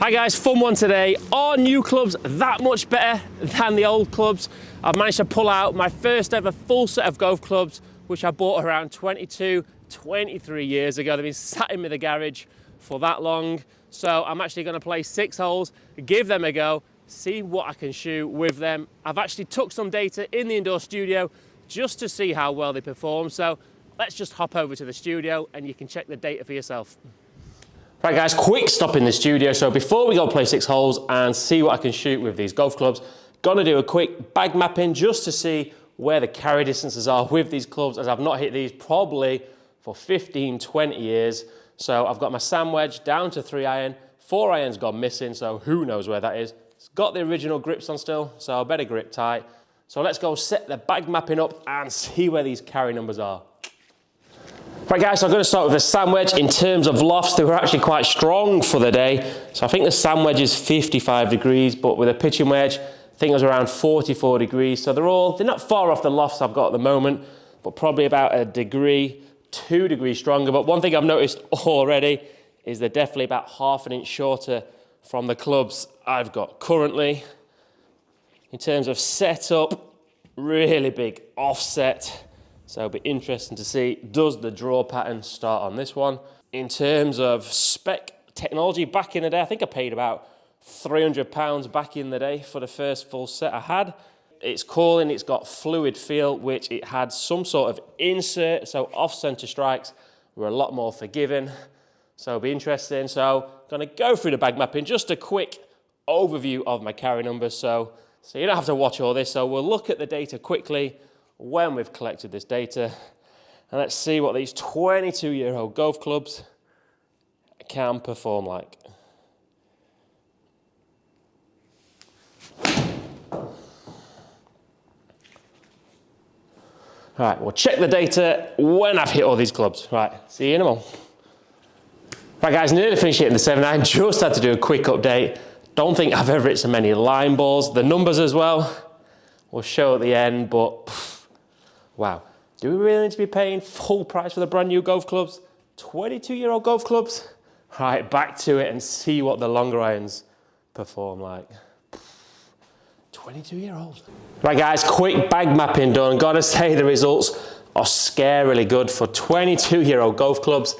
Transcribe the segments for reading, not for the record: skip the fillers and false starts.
Hi guys, fun one today. Are new clubs that much better than the old clubs? I've managed to pull out my first ever full set of golf clubs, which I bought around 22, 23 years ago. They've been sat in the garage for that long. So I'm actually going to play 6 holes, give them a go, see what I can shoot with them. I've actually took some data in the indoor studio just to see how well they perform. So let's just hop over to the studio and you can check the data for yourself. Right guys, quick stop in the studio. So before we go play 6 holes and see what I can shoot with these golf clubs, gonna do a quick bag mapping just to see where the carry distances are with these clubs, as I've not hit these probably for 15, 20 years. So I've got my sand wedge down to 3 iron, 4 iron's gone missing, so who knows where that is. It's got the original grips on still, so I better grip tight. So let's go set the bag mapping up and see where these carry numbers are. Right guys, so I'm going to start with the sand wedge. In terms of lofts, they were actually quite strong for the day. So I think the sand wedge is 55 degrees, but with a pitching wedge, I think it was around 44 degrees. So they're not far off the lofts I've got at the moment, but probably about a degree, 2 degrees stronger. But one thing I've noticed already is they're definitely about ½ an inch shorter from the clubs I've got currently. In terms of setup, really big offset. So it'll be interesting to see, does the draw pattern start on this one? In terms of spec technology, back in the day, I think I paid about £300 back in the day for the first full set I had. It's calling, it's got fluid feel, which it had some sort of insert, so off-center strikes were a lot more forgiving. So it'll be interesting. So I'm gonna go through the bag mapping, just a quick overview of my carry numbers. So you don't have to watch all this. So we'll look at the data quickly when we've collected this data, and let's see what these 22-year-old golf clubs can perform like. Right, we'll check the data when I've hit all these clubs. Right, see you in a moment. Right guys, nearly finished hitting the 7-iron, just had to do a quick update. Don't think I've ever hit so many line balls. The numbers as well, we'll show at the end, but wow, do we really need to be paying full price for the brand new golf clubs? 22-year-old golf clubs? Right, back to it and see what the longer irons perform like. 22-year-olds. Right guys, quick bag mapping done. Gotta say the results are scarily good for 22-year-old golf clubs.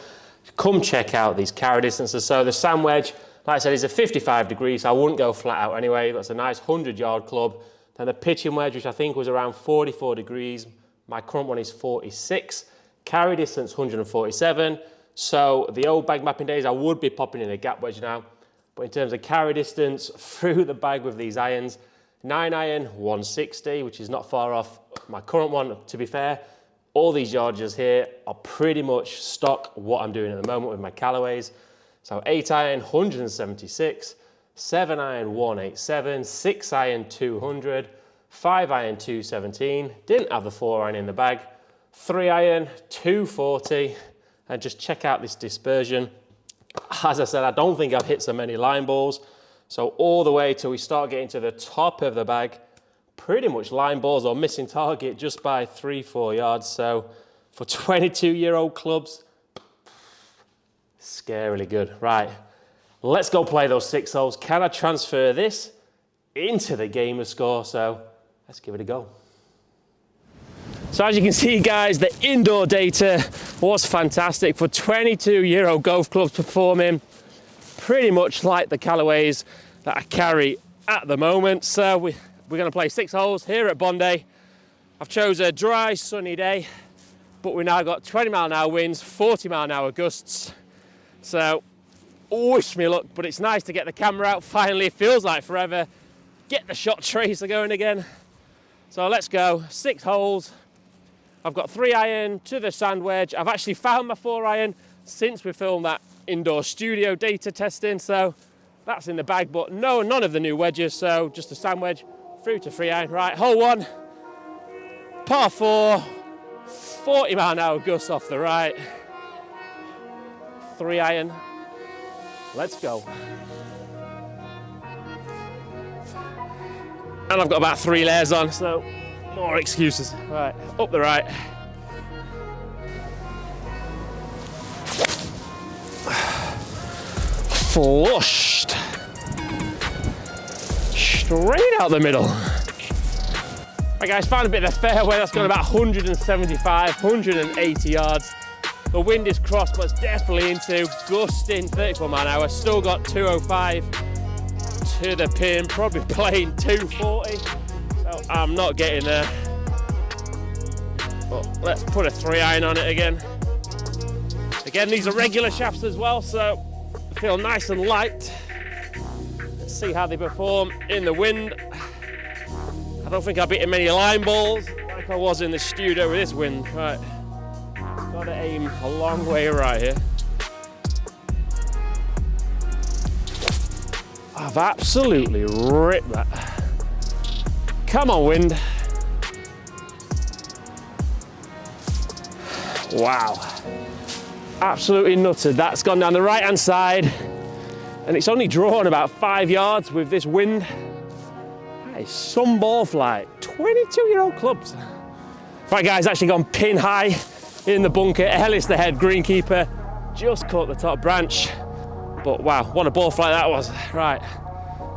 Come check out these carry distances. So the sand wedge, like I said, is a 55 degrees, so I wouldn't go flat out anyway. That's a nice 100-yard club. Then the pitching wedge, which I think was around 44 degrees. My current one is 46. Carry distance 147. So the old bag mapping days, I would be popping in a gap wedge now. But in terms of carry distance through the bag with these irons, 9 iron 160, which is not far off my current one. To be fair, all these yardages here are pretty much stock what I'm doing at the moment with my Callaways. So 8 iron 176, 7 iron 187, 6 iron 200, 5 iron 217, didn't have the 4 iron in the bag, 3 iron 240, and just check out this dispersion. As I said, I don't think I've hit so many line balls. So all the way till we start getting to the top of the bag, pretty much line balls or missing target just by 3-4 yards. So for 22-year-old clubs, scarily good. Right, let's go play those 6 holes. Can I transfer this into the gamer score? So let's give it a go. So as you can see guys, the indoor data was fantastic for 22-year-old golf clubs performing pretty much like the Callaways that I carry at the moment. So we're going to play 6 holes here at Bondhay. I've chose a dry, sunny day, but we now got 20-mile-an-hour winds, 40-mile-an-hour gusts. So wish me luck, but it's nice to get the camera out finally. It feels like forever. Get the shot tracer going again. So let's go, 6 holes. I've got 3 iron to the sand wedge. I've actually found my 4 iron since we filmed that indoor studio data testing, so that's in the bag, but none of the new wedges, so just a sand wedge through to 3 iron. Right, hole 1, par 4, 40-mile-an-hour gust off the right, 3 iron, let's go. And I've got about 3 layers on, so more excuses. Right, up the right. Flushed. straight out the middle. Right guys, found a bit of a fairway that's gone about 175, 180 yards. The wind is crossed, but it's definitely into gusting 34 mile an hour. Still got 205 to the pin, probably playing 240. So I'm not getting there. But let's put a 3-iron on it again. Again, these are regular shafts as well, so I feel nice and light. Let's see how they perform in the wind. I don't think I'll be hitting many line balls like I was in the studio with this wind. Right, gotta aim a long way right here. I've absolutely ripped that. Come on, wind. Wow. Absolutely nutted. That's gone down the right-hand side, and it's only drawn about 5 yards with this wind. That is some ball flight. 22-year-old clubs. Right, guys, actually gone pin high in the bunker. Ellis, the head greenkeeper, just caught the top branch. But wow, what a ball flight that was. Right.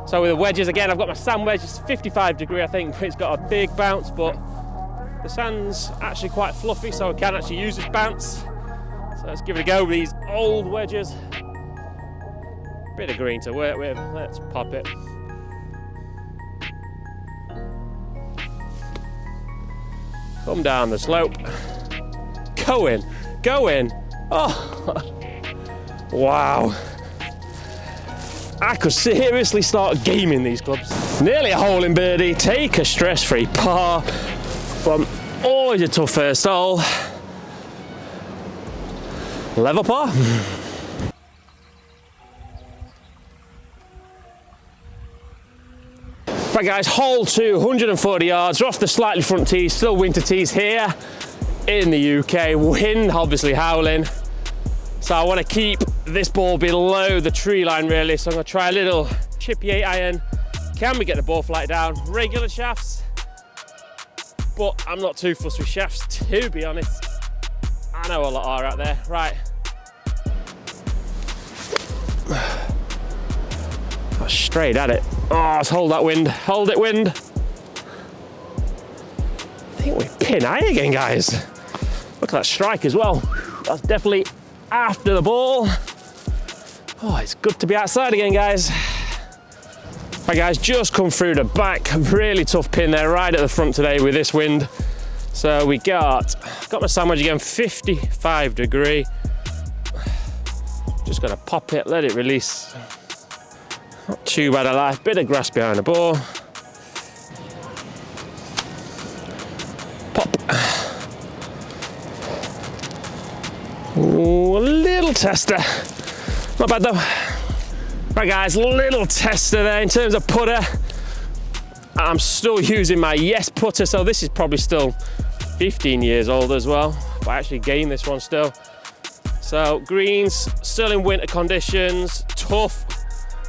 So with the wedges again, I've got my sand wedge. It's 55 degree, I think. It's got a big bounce, but the sand's actually quite fluffy, so I can actually use this bounce. So let's give it a go with these old wedges. Bit of green to work with. Let's pop it. Come down the slope. Go in. Go in. Oh, wow. I could seriously start gaming these clubs. Nearly a hole in birdie. Take a stress-free par from always a tough first hole. Level par. Right guys, hole 2, 140 yards. We're off the slightly front tees, still winter tees here in the UK. Wind obviously howling. So I want to keep this ball below the tree line really. So I'm going to try a little chippy 8-iron. Can we get the ball flight down? Regular shafts, but I'm not too fussed with shafts, to be honest. I know a lot are out there. Right. Oh, straight at it. Oh, let's hold that wind. Hold it, wind. I think we pin high again, guys. Look at that strike as well. That's definitely after the ball. Oh, it's good to be outside again, guys. Right, guys, just come through the back. Really tough pin there, right at the front today with this wind. So we got my sandwich again, 55 degree. Just gotta pop it, let it release. Not too bad a life, bit of grass behind the ball. Pop. Ooh, a little tester. Not bad though. Right guys, little tester there in terms of putter. I'm still using my Yes putter, so this is probably still 15 years old as well. But I actually gained this one still. So greens, still in winter conditions, tough,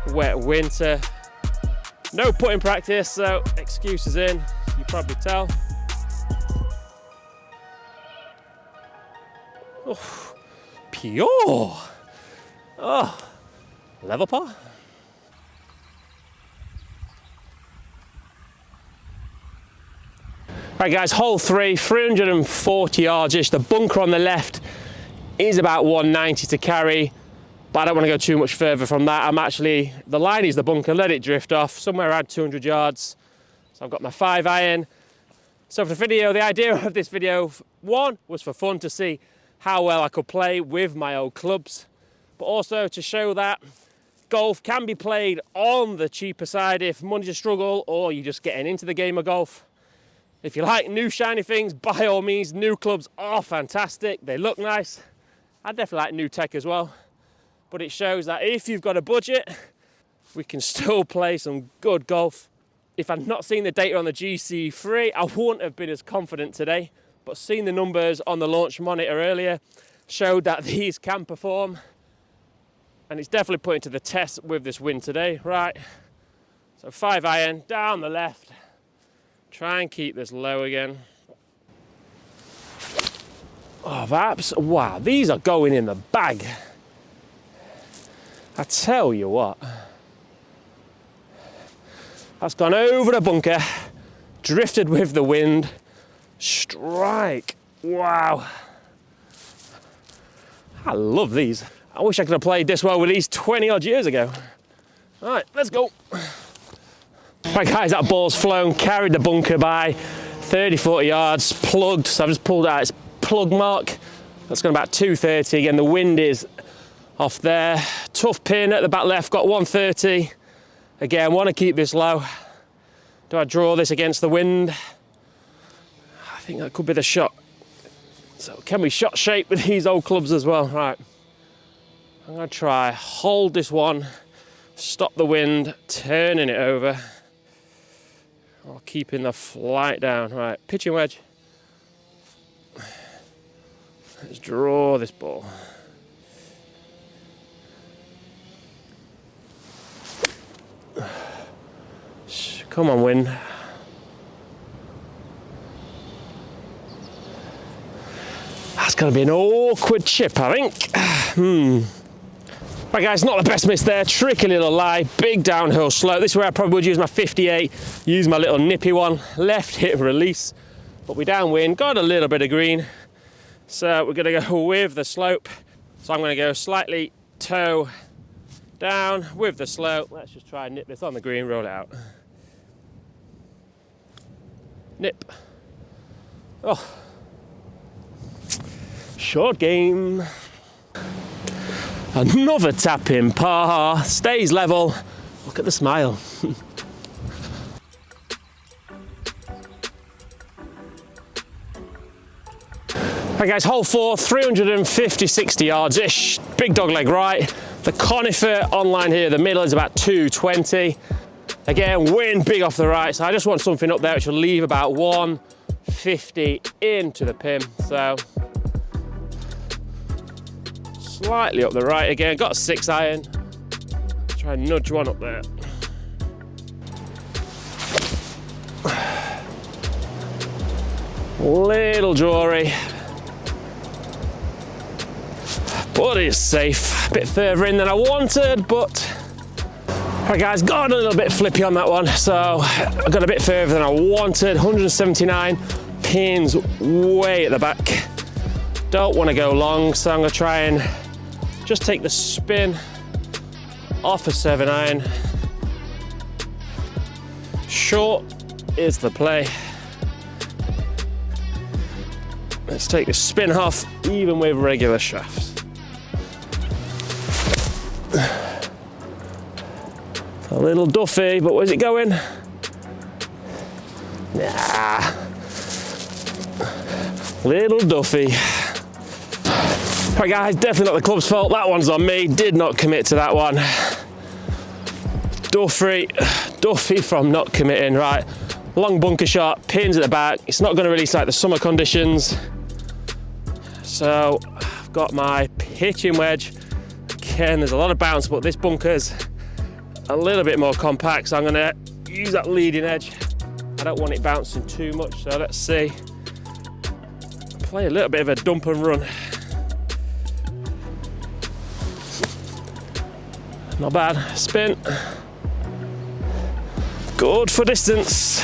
wet winter. No putting practice, so excuses in, you probably tell. Oh, pure. Oh, level par. Right guys, hole 3, 340 yards-ish. The bunker on the left is about 190 to carry, but I don't want to go too much further from that. The line is the bunker, let it drift off, somewhere around 200 yards. So I've got my 5-iron. So for the video, the idea of this video, one, was for fun to see how well I could play with my old clubs, but also to show that golf can be played on the cheaper side if money's a struggle or you're just getting into the game of golf. If you like new shiny things, by all means, new clubs are fantastic. They look nice. I definitely like new tech as well. But it shows that if you've got a budget, we can still play some good golf. If I'd not seen the data on the GC3, I wouldn't have been as confident today. But seeing the numbers on the launch monitor earlier showed that these can perform. And it's definitely put into the test with this wind today. Right, so 5-iron, down the left. Try and keep this low again. Oh, that's, wow, these are going in the bag. I tell you what. That's gone over the bunker, drifted with the wind. Strike. Wow. I love these. I wish I could have played this well with these 20 odd years ago. All right, let's go. Right guys, that ball's flown, carried the bunker by 30, 40 yards, plugged. So I've just pulled out its plug mark. That's gone about 230. Again, the wind is off there. Tough pin at the back left, got 130. Again, want to keep this low. Do I draw this against the wind? I think that could be the shot. So can we shot shape with these old clubs as well? Right, I'm gonna try, hold this one, stop the wind, turning it over, or keeping the flight down. Right, pitching wedge. Let's draw this ball. Come on, wind. That's going to be an awkward chip, I think. Right guys, not the best miss there. Tricky little lie, big downhill slope. This is where I probably would use my 58, use my little nippy one. Left hit release, but we downwind, got a little bit of green. So we're going to go with the slope. So I'm going to go slightly toe down with the slope. Let's just try and nip this on the green, roll it out. Nip. Oh. Short game. Another tap in par, stays level. Look at the smile. Right guys, hole 4, 350, 60 yards-ish. Big dog leg right. The conifer online here, the middle is about 220. Again, wind big off the right, so I just want something up there which will leave about 150 into the pin. So slightly up the right again, got a 6 iron. Try and nudge one up there. Little jewelry, but it's safe. A bit further in than I wanted, but right guys, got a little bit flippy on that one, so I got a bit further than I wanted. 179, pins way at the back. Don't want to go long, so I'm going to try and just take the spin off a 7 iron. Short is the play. Let's take the spin off, even with regular shafts. A little duffy, but where's it going? Nah. Little duffy. Right guys, definitely not the club's fault. That one's on me. Did not commit to that one. Duffy from not committing. Right, long bunker shot, pins at the back. It's not going to release like the summer conditions. So I've got my pitching wedge. Again, there's a lot of bounce, but this bunker's a little bit more compact, so I'm going to use that leading edge. I don't want it bouncing too much, so let's see. Play a little bit of a dump and run. Not bad. Spin. Good for distance.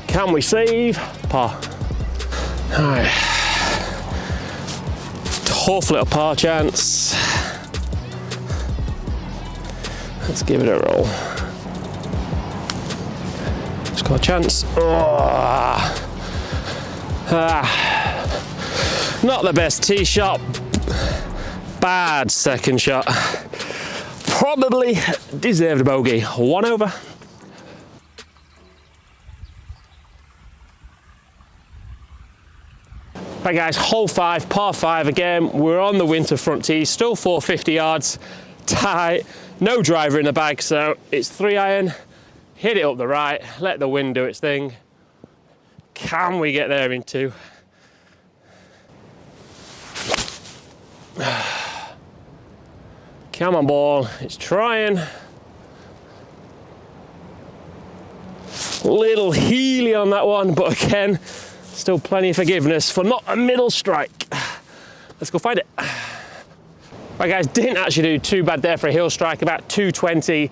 Can we save? Par. All right. Tough little par chance. Let's give it a roll. Just got a chance. Oh. Not the best tee shot. Bad second shot. Probably deserved a bogey. 1 over. Right guys, hole 5, par 5 again. We're on the winter front tee, still 450 yards, tight, no driver in the bag, so it's 3 iron. Hit it up the right, let the wind do its thing. Can we get there in 2? Come on ball, it's trying. Little heely on that one, but again, still plenty of forgiveness for not a middle strike. Let's go find it. Right guys, didn't actually do too bad there for a hill strike, about 220.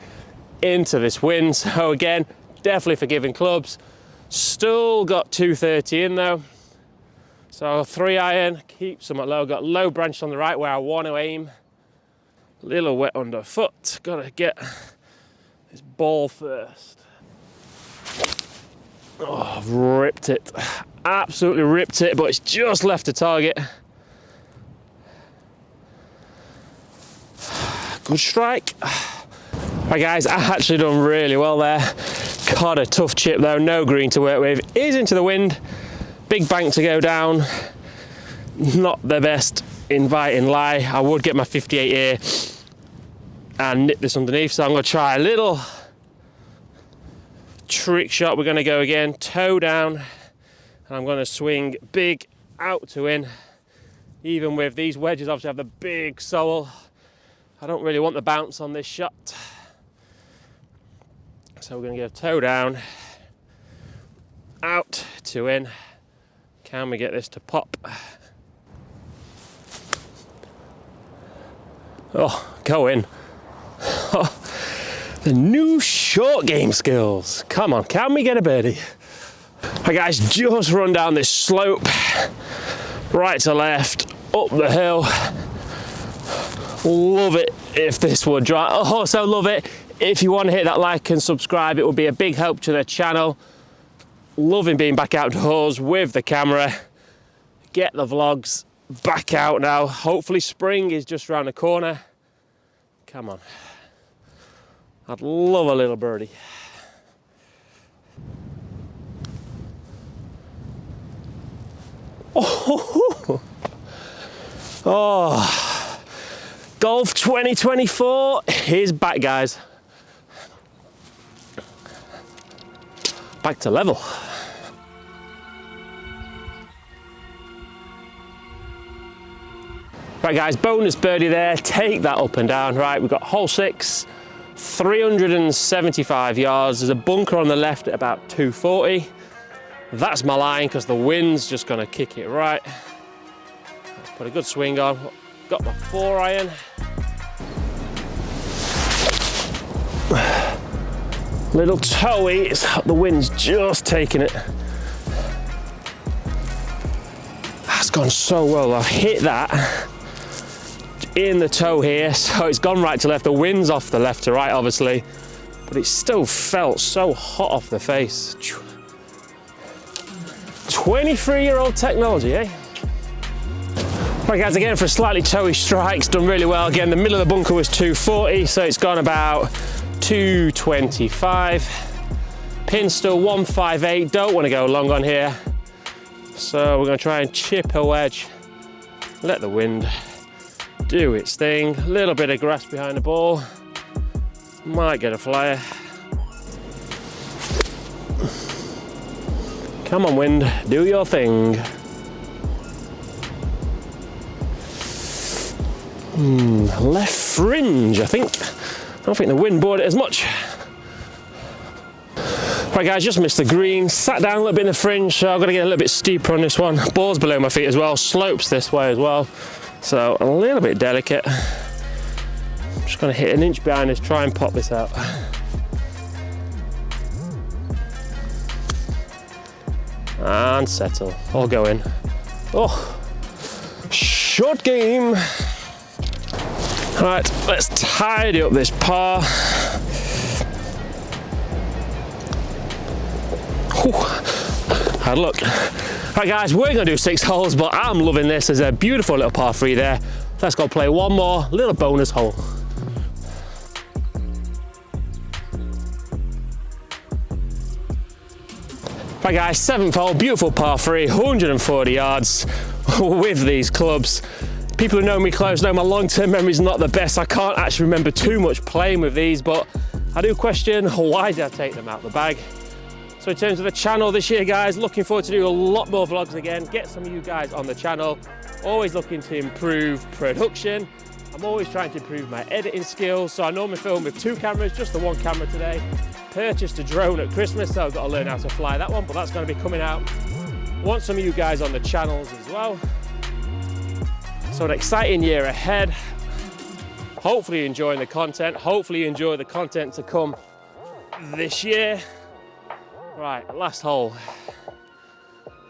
into this wind. So again, definitely forgiving clubs. Still got 230 in though. So 3 iron, keep somewhat low. Got low branch on the right where I want to aim. Little wet underfoot. Gotta get this ball first. Oh, I've ripped it. Absolutely ripped it, but it's just left the target. Good strike. Right guys, I actually done really well there. Got a tough chip though, no green to work with. Is into the wind. Big bank to go down. Not the best inviting lie. I would get my 58 here and nip this underneath, so I'm gonna try a little trick shot. We're gonna go again, toe down, and I'm gonna swing big out to in. Even with these wedges obviously have the big sole, I don't really want the bounce on this shot. So we're gonna go toe down, out to in. Can we get this to pop? Oh, go in. Oh, the new short game skills. Come on, can we get a birdie? Right guys, just run down this slope, right to left, up the hill. Love it if this would dry. Also love it if you want to hit that like and subscribe. It would be a big help to the channel. Loving being back outdoors with the camera. Get the vlogs back out now. Hopefully spring is just around the corner. Come on. I'd love a little birdie. Oh, Golf 2024 is back, guys. Back to level. Right guys, bonus birdie there, take that up and down. Right, we've got hole 6, 375 yards. There's a bunker on the left at about 240. That's my line because the wind's just gonna kick it right. Let's put a good swing on. Got my 4 iron. Little toey, the wind's just taking it. That's gone so well. I've hit that in the toe here, so it's gone right to left. The wind's off the left to right, obviously, but it still felt so hot off the face. 23-year-old technology, eh? Right guys, again for a slightly toey strikes, done really well. Again, the middle of the bunker was 240, so it's gone about 225. Pin still 158, don't want to go long on here. So we're going to try and chip a wedge. Let the wind do its thing. A little bit of grass behind the ball. Might get a flyer. Come on wind, do your thing. Left fringe, I think. I don't think the wind bored it as much. Right guys, just missed the green, sat down a little bit in the fringe, so I've got to get a little bit steeper on this one. Ball's below my feet as well, slopes this way as well, so a little bit delicate. I'm just going to hit an inch behind this, try and pop this out. And settle, all go in. Oh, short game. All right, let's tidy up this par. Hard luck. Right guys, we're gonna do 6 holes, but I'm loving this. There's a beautiful little par 3 there. Let's go play one more little bonus hole. Right guys, 7th hole, beautiful par 3, 140 yards with these clubs. People who know me close know my long-term memory is not the best. I can't actually remember too much playing with these, but I do question why did I take them out of the bag. So in terms of the channel this year, guys, looking forward to do a lot more vlogs again, get some of you guys on the channel. Always looking to improve production. I'm always trying to improve my editing skills. So I normally film with 2 cameras, just the 1 camera today. Purchased a drone at Christmas, so I've got to learn how to fly that one, but that's going to be coming out. Want some of you guys on the channels as well. So an exciting year ahead. Hopefully you're enjoying the content. Hopefully you enjoy the content to come this year. Right, last hole.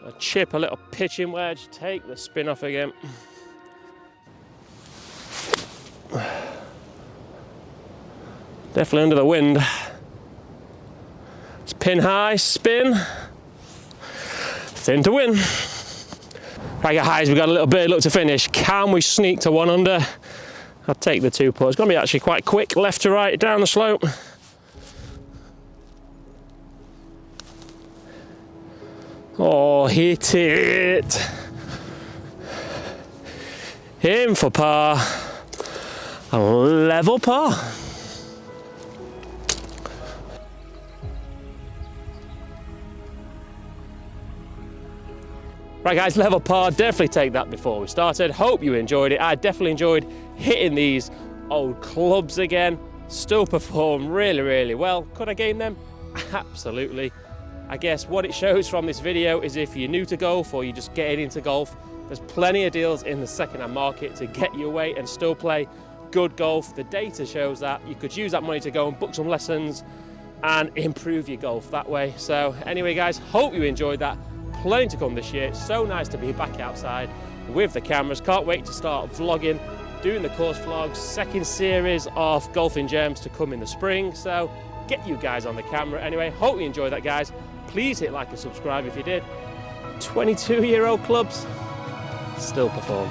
A chip, a little pitching wedge, take the spin off again. Definitely under the wind. It's pin high, spin. Thin to win. Right guys, we've got a little birdie look to finish. Can we sneak to 1 under? I'll take the 2 putt. It's going to be actually quite quick, left to right, down the slope. Oh, hit it. In for par. A level par. Right guys, level par, definitely take that before we started. Hope you enjoyed it. I definitely enjoyed hitting these old clubs again. Still perform really, really well. Could I game them? Absolutely. I guess what it shows from this video is if you're new to golf or you're just getting into golf, there's plenty of deals in the second-hand market to get you away and still play good golf. The data shows that. You could use that money to go and book some lessons and improve your golf that way. So anyway guys, hope you enjoyed that. Plenty to come this year. It's so nice to be back outside with the cameras. Can't wait to start vlogging, doing the course vlogs, second series of golfing gems to come in the spring. So get you guys on the camera. Anyway, hope you enjoyed that guys. Please hit like and subscribe if you did. 22-year-old clubs still perform.